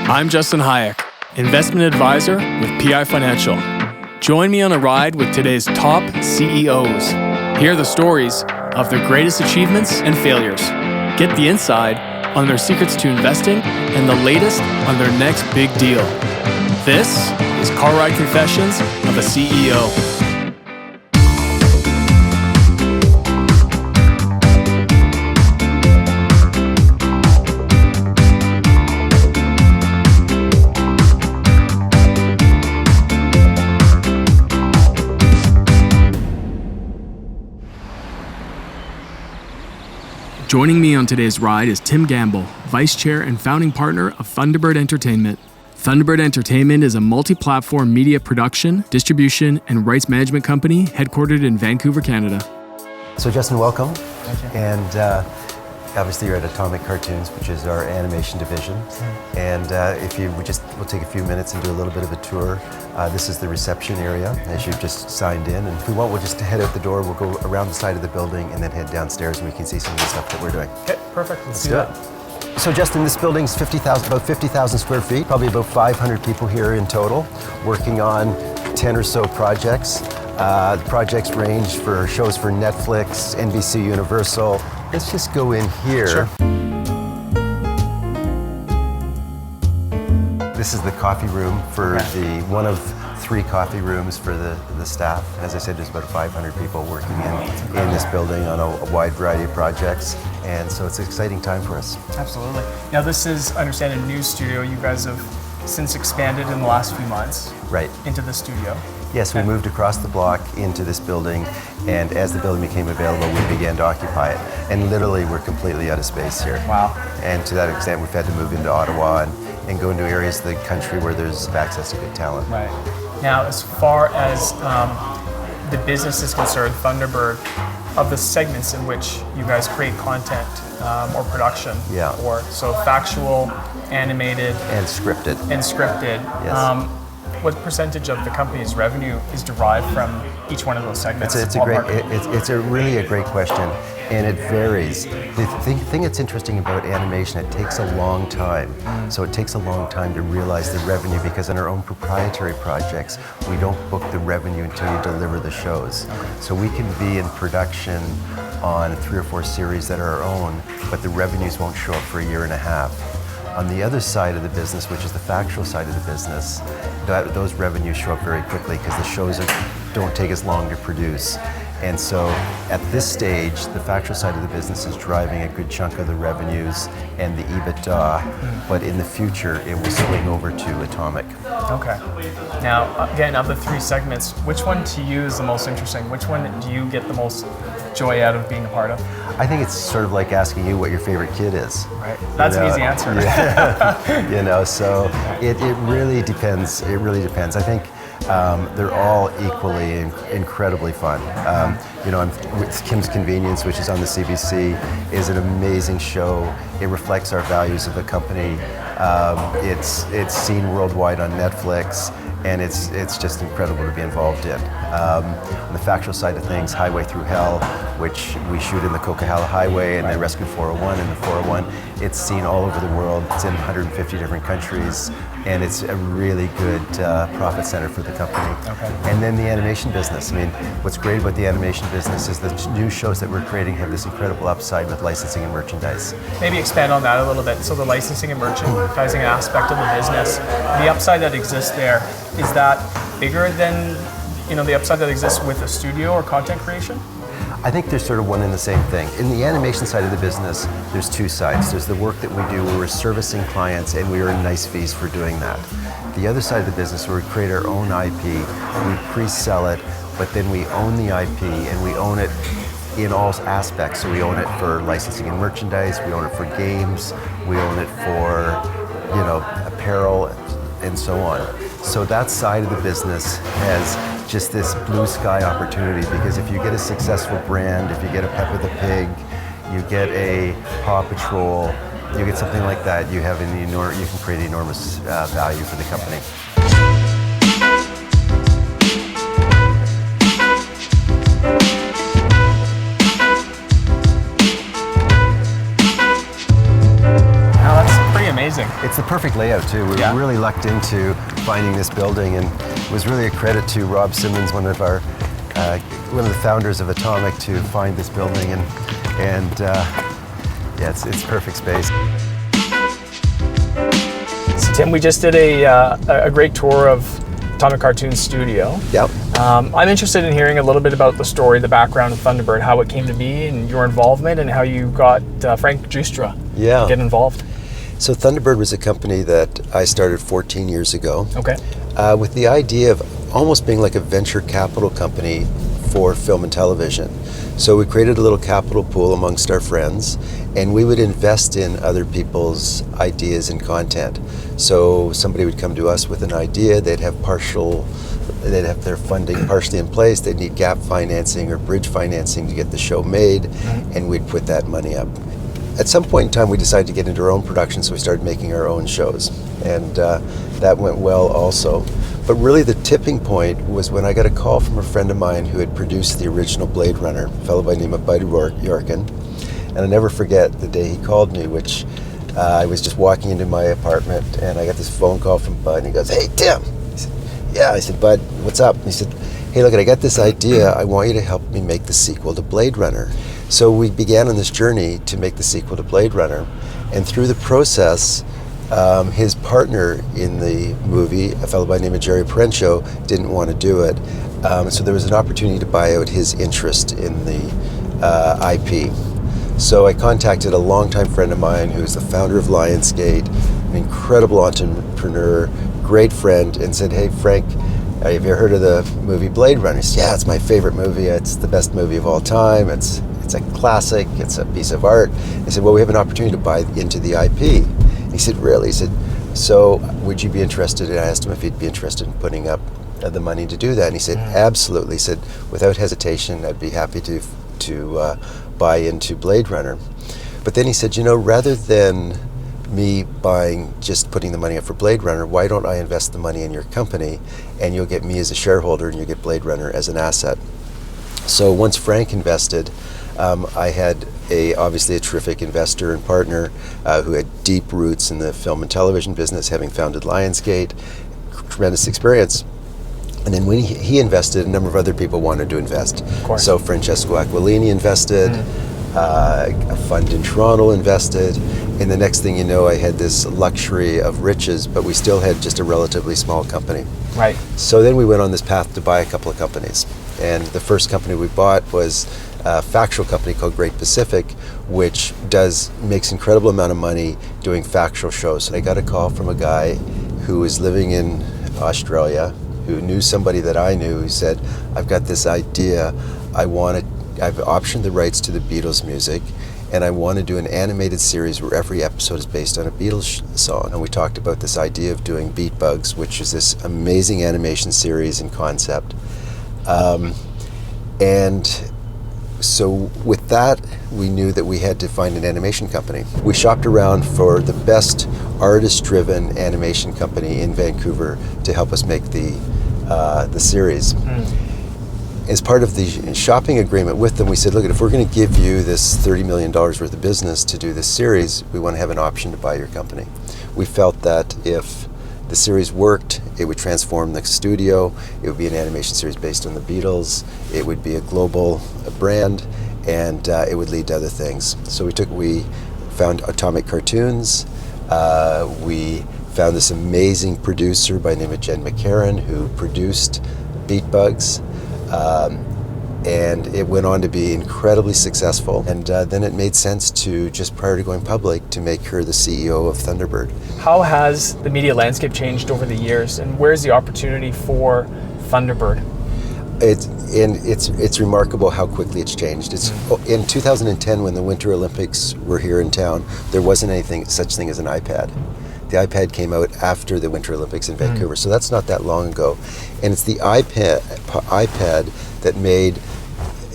I'm Justin Hayek, investment advisor with PI Financial. Join me on a ride with today's top CEOs. Hear the stories of their greatest achievements and failures. Get the inside on their secrets to investing and the latest on their next big deal. This is Car Ride Confessions of a CEO. Joining me on today's ride is Tim Gamble, Vice Chair and founding partner of Thunderbird Entertainment. Thunderbird Entertainment is a multi-platform media production, distribution, and rights management company headquartered in Vancouver, Canada. So Justin, welcome. Thank you. And obviously you're at Atomic Cartoons, which is our animation division. And if you would we'll take a few minutes and do a little bit of a tour. This is the reception area, as you've just signed in. And if we want, we'll just head out the door, we'll go around the side of the building and then head downstairs and we can see some of the stuff that we're doing. Okay, perfect. Let's do that. So Justin, this building's about 50,000 square feet, probably about 500 people here in total, working on 10 or so projects. The projects range for shows for Netflix, NBC Universal. Let's just go in here. Sure. This is the coffee room for one of 3 coffee rooms for the staff. As I said, there's about 500 people working in this building on a wide variety of projects. And so it's an exciting time for us. Absolutely. Now this is, I understand, a new studio. You guys have since expanded in the last few months. Right. Into the studio. Yes, we moved across the block into this building, and as the building became available, we began to occupy it. And literally, we're completely out of space here. Wow. And to that extent, we've had to move into Ottawa and go into areas of the country where there's access to good talent. Right. Now, as far as the business is concerned, Thunderbird, of the segments in which you guys create content or production, or so factual, animated, and scripted. Yes. What percentage of the company's revenue is derived from each one of those segments? It's really a great question, and it varies. The thing that's interesting about animation, it takes a long time. So it takes a long time to realize the revenue, because in our own proprietary projects, we don't book the revenue until you deliver the shows. So we can be in production on 3 or 4 series that are our own, but the revenues won't show up for a year and a half. On the other side of the business, which is the factual side of the business, those revenues show up very quickly because the shows don't take as long to produce. And so at this stage, the factual side of the business is driving a good chunk of the revenues and the EBITDA, but in the future, it will swing over to Atomic. Okay. Now, again, of the 3 segments, which one to you is the most interesting? Which one do you get the most joy out of being a part of? I think it's sort of like asking you what your favorite kid is. Right. That's an easy answer. Yeah. So it really depends. It really depends. I think they're all equally incredibly fun. I'm with Kim's Convenience, which is on the CBC, is an amazing show. It reflects our values of the company. It's seen worldwide on Netflix, and it's just incredible to be involved in. On the factual side of things, Highway Thru Hell, which we shoot in the Coquihalla Highway and they rescue 401, and the 401, it's seen all over the world. It's in 150 different countries, and it's a really good profit center for the company. Okay. And then the animation business. I mean, what's great about the animation business is the new shows that we're creating have this incredible upside with licensing and merchandise. Maybe expand on that a little bit. So the licensing and merchandising aspect of the business, the upside that exists there, is that bigger than the upside that exists with a studio or content creation? I think there's sort of one and the same thing. In the animation side of the business, there's 2 sides. There's the work that we do where we're servicing clients and we earn nice fees for doing that. The other side of the business where we create our own IP, we pre-sell it, but then we own the IP and we own it in all aspects. So we own it for licensing and merchandise, we own it for games, we own it for apparel and so on. So that side of the business has just this blue sky opportunity, because if you get a successful brand, if you get a Peppa the Pig, you get a Paw Patrol, you get something like that, you can create enormous value for the company. Now that's pretty amazing. It's the perfect layout too. We really lucked into finding this building, and it was really a credit to Rob Simmons, one of the founders of Atomic, to find this building, and it's perfect space. So Tim, we just did a great tour of Atomic Cartoons studio. Yep. I'm interested in hearing a little bit about the story, the background of Thunderbird, how it came to be, and your involvement, and how you got Frank Giustra to get involved. So Thunderbird was a company that I started 14 years ago. Okay. With the idea of almost being like a venture capital company for film and television. So we created a little capital pool amongst our friends, and we would invest in other people's ideas and content. So somebody would come to us with an idea, they'd have their funding partially in place, they'd need gap financing or bridge financing to get the show made, and we'd put that money up. At some point in time, we decided to get into our own production, so we started making our own shows, and that went well also. But really the tipping point was when I got a call from a friend of mine who had produced the original Blade Runner, a fellow by the name of Bud Yorkin. And I'll never forget the day he called me, which I was just walking into my apartment, and I got this phone call from Bud, and he goes, "Hey, Tim." I said, "Yeah." I said, "Bud, what's up?" And he said, "Hey, look, I got this idea. I want you to help me make the sequel to Blade Runner." So we began on this journey to make the sequel to Blade Runner. And through the process, his partner in the movie, a fellow by the name of Jerry Parencho, didn't want to do it. So there was an opportunity to buy out his interest in the IP. So I contacted a longtime friend of mine who's the founder of Lionsgate, an incredible entrepreneur, great friend, and said, "Hey, Frank, have you heard of the movie Blade Runner?" He said, "Yeah, it's my favorite movie. It's the best movie of all time. It's a classic. It's a piece of art." I said, "Well, we have an opportunity to buy into the IP." He said, "Really?" He said, "So would you be interested?" And I asked him if he'd be interested in putting up the money to do that. And he said, "Absolutely." He said, "Without hesitation, I'd be happy to buy into Blade Runner." But then he said, "Rather than me just putting the money up for Blade Runner, why don't I invest the money in your company, and you'll get me as a shareholder, and you'll get Blade Runner as an asset." So once Frank invested, I had obviously a terrific investor and partner who had deep roots in the film and television business, having founded Lionsgate, tremendous experience. And then when he invested, a number of other people wanted to invest. Of course. So Francesco Aquilini invested, a fund in Toronto invested, and the next thing you know, I had this luxury of riches, but we still had just a relatively small company. Right. So then we went on this path to buy a couple of companies. And the first company we bought was a factual company called Great Pacific, which makes incredible amount of money doing factual shows. And I got a call from a guy who was living in Australia, who knew somebody that I knew, who said, "I've got this idea. I've optioned the rights to the Beatles music, and I want to do an animated series where every episode is based on a Beatles song." And we talked about this idea of doing Beat Bugs, which is this amazing animation series and concept. And so with that, we knew that we had to find an animation company. We shopped around for the best artist-driven animation company in Vancouver to help us make the series. As part of the shopping agreement with them, we said, "Look, if we're going to give you this $30 million worth of business to do this series, we want to have an option to buy your company." We felt that if the series worked, it would transform the studio. It would be an animation series based on the Beatles. It would be a global brand, and it would lead to other things. So we found Atomic Cartoons. We found this amazing producer by the name of Jen McCarran, who produced Beat Bugs. And it went on to be incredibly successful. And then it made sense to, just prior to going public, to make her the CEO of Thunderbird. How has the media landscape changed over the years, and where's the opportunity for Thunderbird? It's remarkable how quickly it's changed. In 2010, when the Winter Olympics were here in town, there wasn't such thing as an iPad. The iPad came out after the Winter Olympics in Vancouver, so that's not that long ago. And it's the iPad that made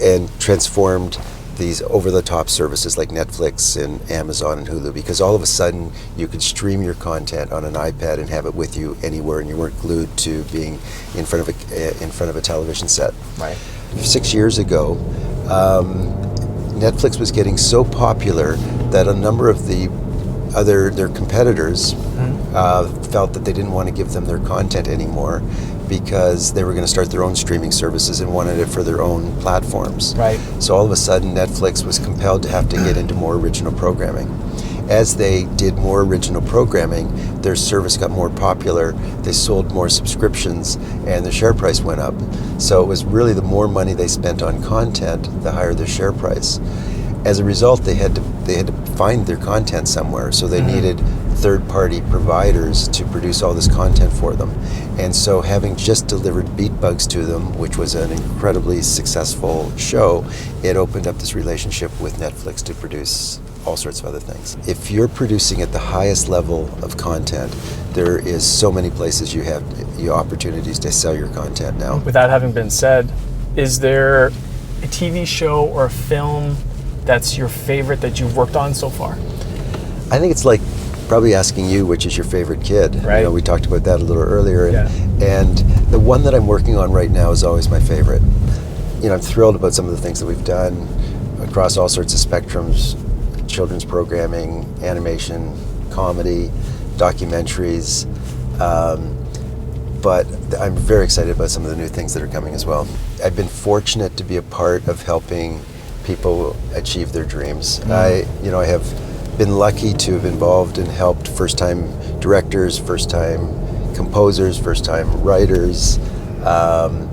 and transformed these over-the-top services like Netflix and Amazon and Hulu, because all of a sudden you could stream your content on an iPad and have it with you anywhere, and you weren't glued to being in front of a television set. Right. 6 years ago, Netflix was getting so popular that a number of the their competitors felt that they didn't want to give them their content anymore because they were going to start their own streaming services and wanted it for their own platforms. Right. So all of a sudden, Netflix was compelled to have to get into more original programming. As they did more original programming, their service got more popular, they sold more subscriptions, and the share price went up. So it was really the more money they spent on content, the higher their share price. As a result, they had to find their content somewhere, so they needed third-party providers to produce all this content for them. And so having just delivered Beat Bugs to them, which was an incredibly successful show, it opened up this relationship with Netflix to produce all sorts of other things. If you're producing at the highest level of content, there is so many places you have opportunities to sell your content now. With that having been said, is there a TV show or a film that's your favorite that you've worked on so far? I think it's like probably asking you which is your favorite kid. Right. You know, we talked about that a little earlier. Yeah. And the one that I'm working on right now is always my favorite. You know, I'm thrilled about some of the things that we've done across all sorts of spectrums: children's programming, animation, comedy, documentaries. But I'm very excited about some of the new things that are coming as well. I've been fortunate to be a part of helping people achieve their dreams. I have been lucky to have involved and helped first-time directors, first-time composers, first-time writers, and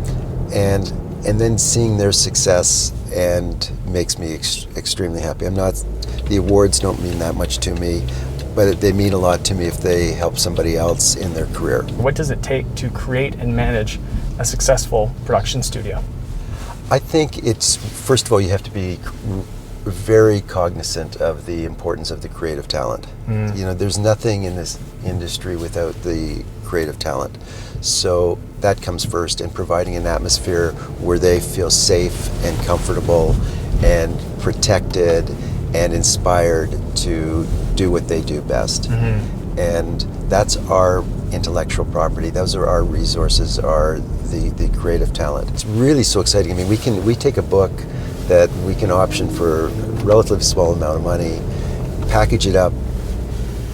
then seeing their success and makes me extremely happy. The awards don't mean that much to me, but they mean a lot to me if they help somebody else in their career. What does it take to create and manage a successful production studio? I think it's, first of all, you have to be very cognizant of the importance of the creative talent. You know, there's nothing in this industry without the creative talent. So that comes first, and providing an atmosphere where they feel safe and comfortable and protected and inspired to do what they do best. And that's our intellectual property. Those are our resources, are the creative talent. It's really so exciting. I mean, we take a book that we can option for a relatively small amount of money, package it up,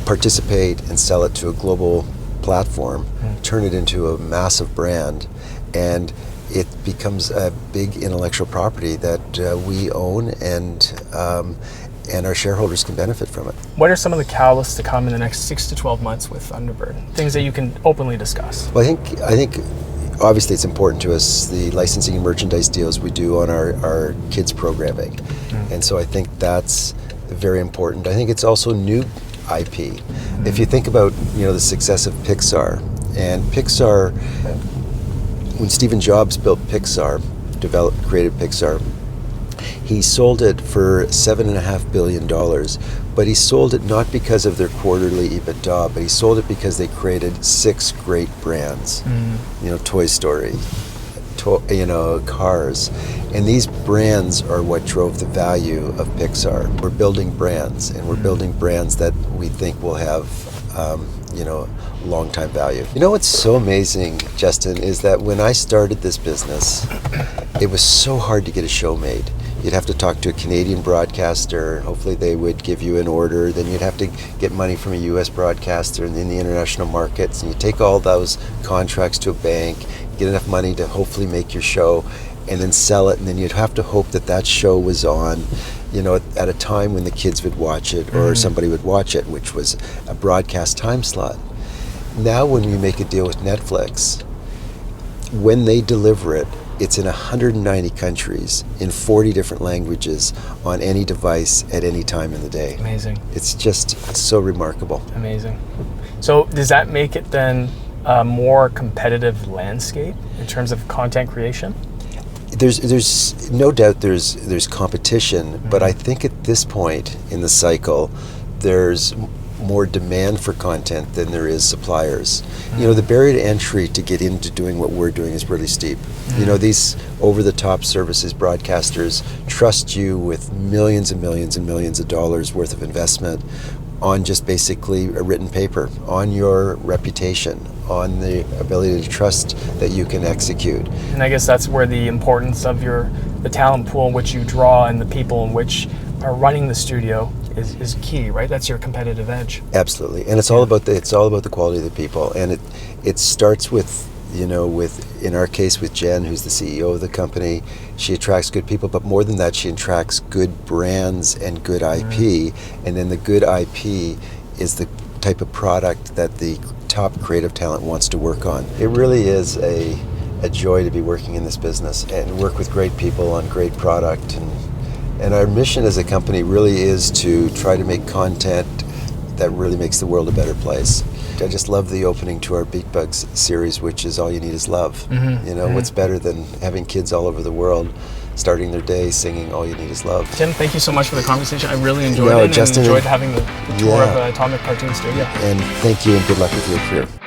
participate and sell it to a global platform, turn it into a massive brand, and it becomes a big intellectual property that we own, and our shareholders can benefit from it. What are some of the catalysts to come in the next 6 to 12 months with Thunderbird? Things that you can openly discuss. Well, I think obviously it's important to us, the licensing and merchandise deals we do on our kids programming. And so I think that's very important. I think it's also new IP. If you think about, the success of Pixar, and Pixar, when Stephen Jobs built Pixar, created Pixar, he sold it for $7.5 billion, but he sold it not because of their quarterly EBITDA, but he sold it because they created 6 great brands. Toy Story, Cars, and these brands are what drove the value of Pixar. We're building brands, and we're building brands that we think will have, long-time value. You know what's so amazing, Justin, is that when I started this business, it was so hard to get a show made. You'd have to talk to a Canadian broadcaster, and hopefully they would give you an order. Then you'd have to get money from a US broadcaster in the international markets, and you take all those contracts to a bank, get enough money to hopefully make your show, and then sell it, and then you'd have to hope that show was on, at a time when the kids would watch it, or somebody would watch it, which was a broadcast time slot. Now when you make a deal with Netflix, when they deliver it, it's in 190 countries, in 40 different languages, on any device at any time in the day. Amazing. It's just so remarkable. Amazing. So does that make it then a more competitive landscape in terms of content creation? There's no doubt there's competition, but I think at this point in the cycle, there's more demand for content than there is suppliers. The barrier to entry to get into doing what we're doing is really steep. These over-the-top services, broadcasters, trust you with millions and millions and millions of dollars worth of investment on just basically a written paper, on your reputation, on the ability to trust that you can execute. And I guess that's where the importance of the talent pool in which you draw and the people in which are running the studio is key, right? That's your competitive edge. Absolutely, and it's all about the quality of the people, and it starts with, in our case with Jen, who's the CEO of the company. She attracts good people, but more than that, she attracts good brands and good IP, and then the good IP is the type of product that the top creative talent wants to work on. It really is a joy to be working in this business and work with great people on great product. And our mission as a company really is to try to make content that really makes the world a better place. I just love the opening to our Beat Bugs series, which is All You Need Is Love. What's better than having kids all over the world starting their day singing All You Need Is Love. Tim, thank you so much for the conversation. I really enjoyed it, Justin, and enjoyed having the tour of Atomic Cartoon Studio. And thank you, and good luck with your career.